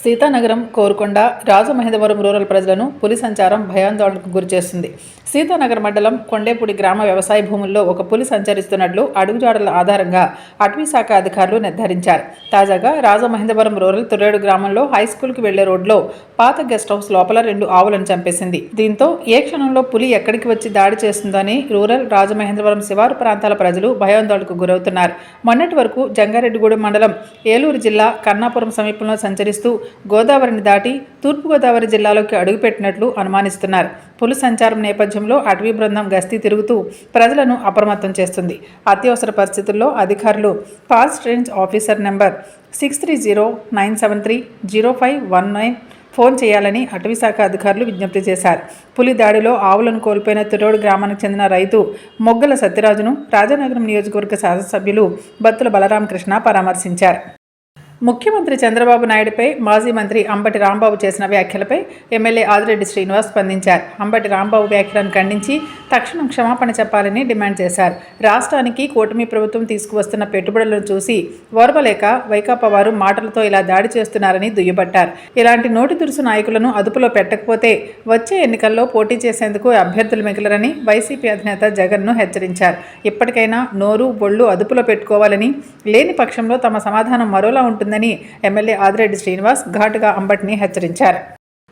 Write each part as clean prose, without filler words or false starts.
Seethanagaram, Korukonda, Rajamahendravaram rural ప్రజలను పులి సంచారం భయాందోళనకు గురిచేస్తుంది. సీతానగర్ మండలం కొండేపూడి గ్రామ వ్యవసాయ భూముల్లో ఒక పులి సంచరిస్తున్నట్లు అడుగుజాడల ఆధారంగా అటవీశాఖ అధికారులు నిర్ధారించారు. తాజాగా రాజమహేంద్రవరం రూరల్ తుర్రేడు గ్రామంలో హైస్కూల్కి వెళ్లే రోడ్లో పాత గెస్ట్ హౌస్ లోపల 2 ఆవులను చంపేసింది. దీంతో ఏ క్షణంలో పులి ఎక్కడికి వచ్చి దాడి చేస్తుందని రూరల్, రాజమహేంద్రవరం శివారు ప్రాంతాల ప్రజలు భయాందోళనకు గురవుతున్నారు. మొన్నటి వరకు జంగారెడ్డిగూడెం మండలం, ఏలూరు జిల్లా కన్నాపురం సమీపంలో సంచరిస్తూ గోదావరిని దాటి తూర్పుగోదావరి జిల్లాలోకి అడుగుపెట్టినట్లు అనుమానిస్తున్నారు. పులి సంచారం నేపథ్యంలో అటవీ బృందం గస్తీ తిరుగుతూ ప్రజలను అప్రమత్తం చేస్తుంది. అత్యవసర పరిస్థితుల్లో అధికారులు forest range officer number 6309730519 phone చేయాలని అటవీశాఖ అధికారులు విజ్ఞప్తి చేశారు. పులి దాడిలో ఆవులను కోల్పోయిన తుర్రోడు గ్రామానికి చెందిన రైతు మొగ్గల సత్యరాజును రాజానగరం నియోజకవర్గ శాసనసభ్యులు బత్తుల బలరామకృష్ణ పరామర్శించారు. ముఖ్యమంత్రి చంద్రబాబు నాయుడుపై మాజీ మంత్రి అంబటి రాంబాబు చేసిన వ్యాఖ్యలపై ఎమ్మెల్యే ఆదిరెడ్డి శ్రీనివాస్ స్పందించారు. అంబటి రాంబాబు వ్యాఖ్యలను ఖండించి తక్షణం క్షమాపణ చెప్పాలని డిమాండ్ చేశారు. రాష్ట్రానికి కూటమి ప్రభుత్వం తీసుకువస్తున్న పెట్టుబడులను చూసి ఓర్వలేక వైకాపా వారు మాటలతో ఇలా దాడి చేస్తున్నారని దుయ్యబట్టారు. ఇలాంటి నోటి దురుసు నాయకులను అదుపులో పెట్టకపోతే వచ్చే ఎన్నికల్లో పోటీ చేసేందుకు అభ్యర్థులు మిగిలరని వైసీపీ అధినేత జగన్ను హెచ్చరించారు. ఇప్పటికైనా నోరు, బొళ్ళు అదుపులో పెట్టుకోవాలని, లేని పక్షంలో తమ సమాధానం మరోలా ఉంటుందని ఎమ్మెల్యే ఆదిరెడ్డి శ్రీనివాస్ ఘాటుగా అంబటిని హెచ్చరించారు.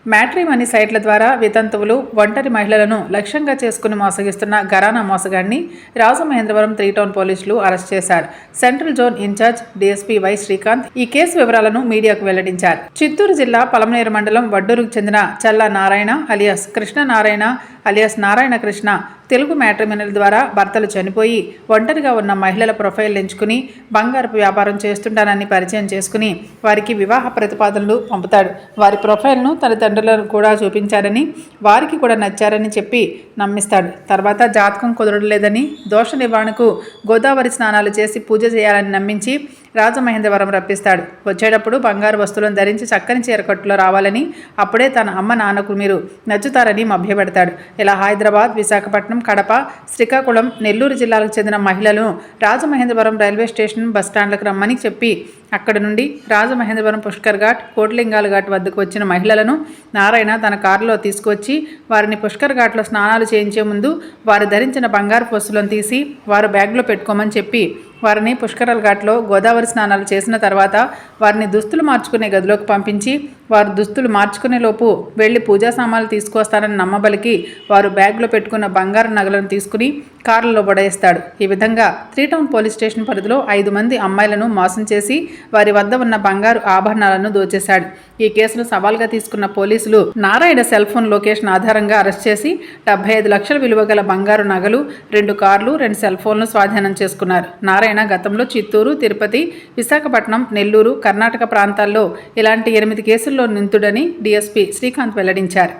మ్యాట్రిమనీ సైట్ల ద్వారా వితంతువులు, ఒంటరి మహిళలను లక్ష్యంగా చేసుకుని మోసగిస్తున్న ఘరానా మోసగాడిని రాజమహేంద్రవరం 3 టౌన్ పోలీసులు అరెస్ట్ చేశారు. Central zone incharge DSP Y Srikanth ఈ కేసు వివరాలను మీడియాకు వెల్లడించారు. చిత్తూరు జిల్లా పలమనేరు మండలం వడ్డూరుకు చెందిన Challa Narayana alias Krishnanarayana alias Narayana Krishna Telugu matrimonial ద్వారా భర్తలు చనిపోయి ఒంటరిగా ఉన్న మహిళల ప్రొఫైల్ ఎంచుకుని బంగారపు వ్యాపారం చేస్తుంటానని పరిచయం చేసుకుని వారికి వివాహ ప్రతిపాదనలు పంపుతాడు. వారి ప్రొఫైల్ను తల్లిదండ్రులను కూడా చూపించారని, వారికి కూడా నచ్చారని చెప్పి నమ్మిస్తాడు. తర్వాత జాతకం కుదరలేదని, దోష నివారణకు గోదావరి స్నానాలు చేసి పూజ చేయాలని నమ్మించి రాజమహేంద్రవరం రప్పిస్తాడు. వచ్చేటప్పుడు బంగారు వస్తువులను ధరించి చక్కని చీరకట్టులో రావాలని, అప్పుడే తన అమ్మ నాన్నకు మీరు నచ్చుతారని మభ్యపెడతాడు. ఇలా హైదరాబాద్, విశాఖపట్నం, కడప, శ్రీకాకుళం, నెల్లూరు జిల్లాలకు చెందిన మహిళలను రాజమహేంద్రవరం రైల్వే స్టేషన్, బస్టాండ్లకు రమ్మని చెప్పి అక్కడి నుండి రాజమహేంద్రవరం పుష్కర్ ఘాట్, కోటిలింగాల ఘాట్ వద్దకు వచ్చిన మహిళలను నారాయణ తన కారులో తీసుకొచ్చి వారిని పుష్కర్ ఘాట్లో స్నానాలు చేయించే ముందు వారు ధరించిన బంగారు వస్తువులను తీసి వారు బ్యాగ్లో పెట్టుకోమని చెప్పి వారిని పుష్కరాల ఘాట్లో గోదావరి స్నానాలు చేసిన తర్వాత వారిని దుస్తులు మార్చుకునే గదిలోకి పంపించి వారు దుస్తులు మార్చుకునే లోపు వెళ్లి పూజా సామాన్లు తీసుకొస్తారని నమ్మబలికి వారు బ్యాగ్లో పెట్టుకున్న బంగారు నగలను తీసుకుని కారులో బడేస్తాడు. ఈ విధంగా 3 టౌన్ పోలీస్ స్టేషన్ పరిధిలో 5 మంది అమ్మాయిలను మోసం చేసి వారి వద్ద ఉన్న బంగారు ఆభరణాలను దోచేశాడు. ఈ కేసును సవాల్గా తీసుకున్న పోలీసులు నారాయణ సెల్ ఫోన్ లొకేషన్ ఆధారంగా అరెస్ట్ చేసి 75 లక్షల విలువ గల బంగారు నగలు, 2 కార్లు, 2 సెల్ ఫోన్లు స్వాధీనం చేసుకున్నారు. నారాయణ గతంలో చిత్తూరు, తిరుపతి, విశాఖపట్నం, నెల్లూరు, కర్ణాటక ప్రాంతాల్లో ఇలాంటి 8 కేసుల్లో నిందితుడని డీఎస్పీ శ్రీకాంత్ వెల్లడించారు.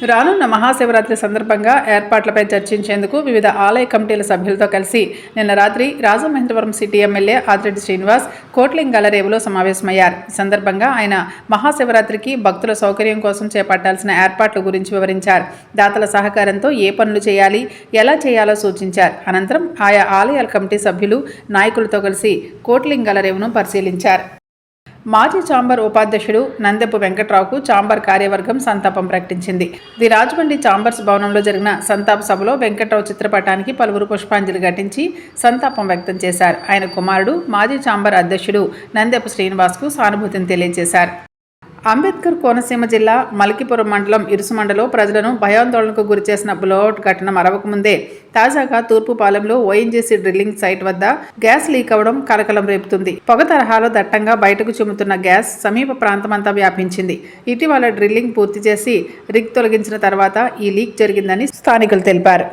రానున్న మహాశివరాత్రి సందర్భంగా ఏర్పాట్లపై చర్చించేందుకు వివిధ ఆలయ కమిటీల సభ్యులతో కలిసి నిన్న రాత్రి రాజమహేంద్రవరం సిటీ ఎమ్మెల్యే ఆదిరెడ్డి శ్రీనివాస్ కోట్లింగాల రేవులో సమావేశమయ్యారు. ఈ సందర్భంగా ఆయన మహాశివరాత్రికి భక్తుల సౌకర్యం కోసం చేపట్టాల్సిన ఏర్పాట్ల గురించి వివరించారు. దాతల సహకారంతో ఏ పనులు చేయాలి, ఎలా చేయాలో సూచించారు. అనంతరం ఆయా ఆలయాల కమిటీ సభ్యులు, నాయకులతో కలిసి కోట్లింగాల రేవును పరిశీలించారు. మాజీ ఛాంబర్ ఉపాధ్యక్షుడు నందెపు వెంకట్రావుకు ఛాంబర్ కార్యవర్గం సంతాపం ప్రకటించింది. ది రాజమండ్రి ఛాంబర్స్ భవనంలో జరిగిన సంతాప సభలో వెంకట్రావు చిత్రపటానికి పలువురు పుష్పాంజలి ఘటించి సంతాపం వ్యక్తం చేశారు. ఆయన కుమారుడు మాజీ ఛాంబర్ అధ్యక్షుడు నందెపు శ్రీనివాస్కు సానుభూతిని తెలియజేశారు. అంబేద్కర్ కోనసీమ జిల్లా మలికిపురం మండలం ఇరుసుమండలో ప్రజలను భయాందోళనకు గురిచేసిన బ్లోఅవుట్ ఘటన మరవకముందే తాజాగా తూర్పుపాలెంలో ఓఎన్జీసీ డ్రిల్లింగ్ సైట్ వద్ద గ్యాస్ లీక్ అవ్వడం కలకలం రేపుతుంది. పొగ తరహాలో దట్టంగా బయటకు చిమ్ముతున్న గ్యాస్ సమీప ప్రాంతమంతా వ్యాపించింది. ఇటీవల డ్రిల్లింగ్ పూర్తి చేసి రిగ్ తొలగించిన తర్వాత ఈ లీక్ జరిగిందని స్థానికులు తెలిపారు.